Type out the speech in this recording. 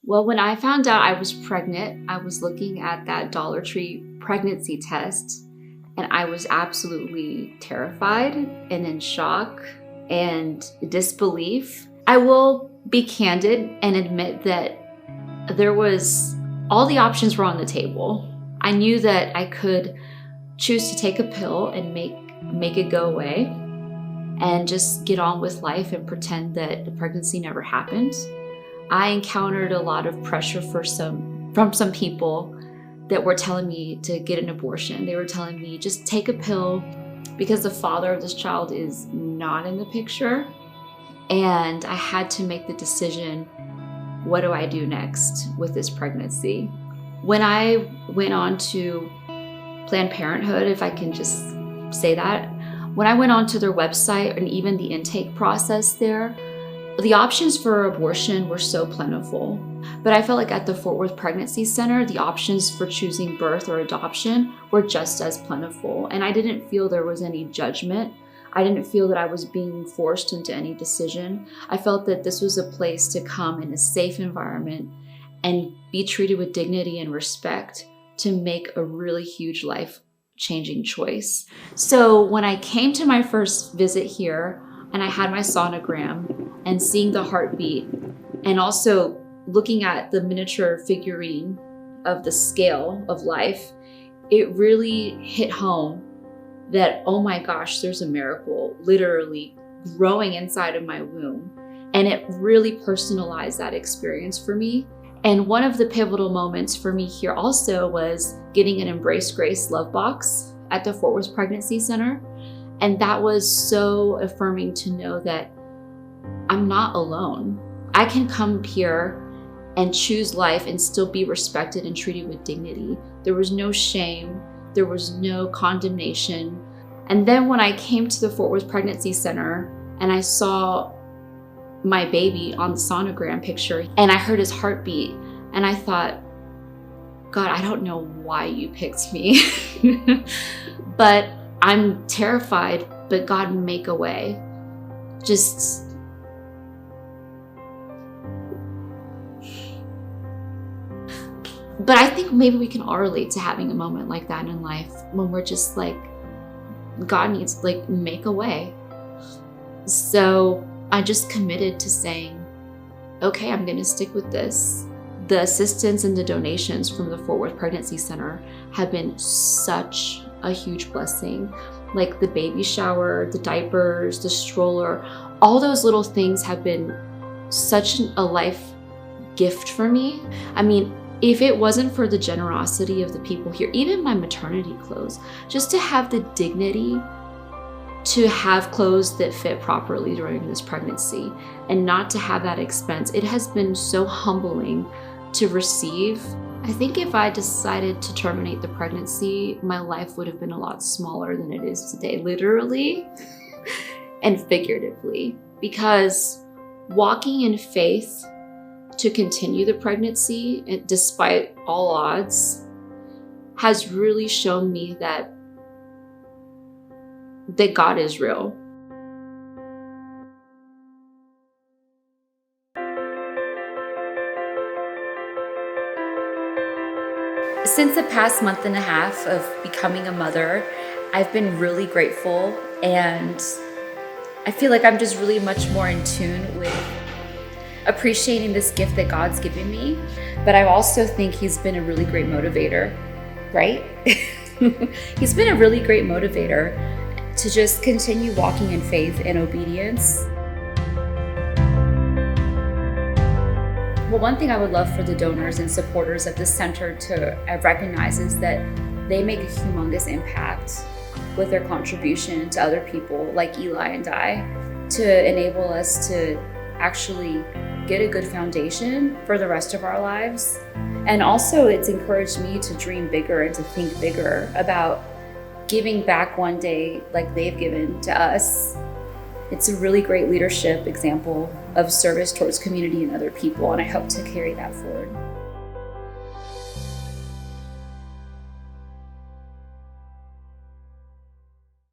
Well, when I found out I was pregnant, I was looking at that Dollar Tree pregnancy test, and I was absolutely terrified and in shock and disbelief. I will be candid and admit that all the options were on the table. I knew that I could choose to take a pill and make it go away and just get on with life and pretend that the pregnancy never happened. I encountered a lot of pressure from some people that were telling me to get an abortion. They were telling me, just take a pill because the father of this child is not in the picture. And I had to make the decision, what do I do next with this pregnancy? When I went on to Planned Parenthood, if I can just say that, when I went onto their website and even the intake process there, the options for abortion were so plentiful. But I felt like at the Fort Worth Pregnancy Center, the options for choosing birth or adoption were just as plentiful. And I didn't feel there was any judgment. I didn't feel that I was being forced into any decision. I felt that this was a place to come in a safe environment and be treated with dignity and respect to make a really huge life-changing choice. So when I came to my first visit here and I had my sonogram and seeing the heartbeat and also looking at the miniature figurine of the scale of life, it really hit home that, oh my gosh, there's a miracle literally growing inside of my womb. And it really personalized that experience for me. And one of the pivotal moments for me here also was getting an Embrace Grace love box at the Fort Worth Pregnancy Center. And that was so affirming to know that I'm not alone. I can come here and choose life and still be respected and treated with dignity. There was no shame. There was no condemnation. And then when I came to the Fort Worth Pregnancy Center and I saw my baby on the sonogram picture and I heard his heartbeat and I thought, God, I don't know why you picked me, but I'm terrified, but God, make a way. But I think maybe we can all relate to having a moment like that in life when we're just like, God needs, like, make a way. So I just committed to saying, okay, I'm going to stick with this. The assistance and the donations from the Fort Worth Pregnancy Center have been such a huge blessing. Like the baby shower, the diapers, the stroller, all those little things have been such a life gift for me. I mean, if it wasn't for the generosity of the people here, even my maternity clothes, just to have the dignity to have clothes that fit properly during this pregnancy and not to have that expense, it has been so humbling to receive. I think if I decided to terminate the pregnancy, my life would have been a lot smaller than it is today, literally and figuratively, because walking in faith to continue the pregnancy, despite all odds, has really shown me that God is real. Since the past month and a half of becoming a mother, I've been really grateful, and I feel like I'm just really much more in tune with appreciating this gift that God's given me. But I also think He's been a really great motivator, right? He's been a really great motivator to just continue walking in faith and obedience. Well, one thing I would love for the donors and supporters of the center to recognize is that they make a humongous impact with their contribution to other people like Eli and I to enable us to actually get a good foundation for the rest of our lives. And also it's encouraged me to dream bigger and to think bigger about giving back one day like they've given to us. It's a really great leadership example of service towards community and other people, and I hope to carry that forward.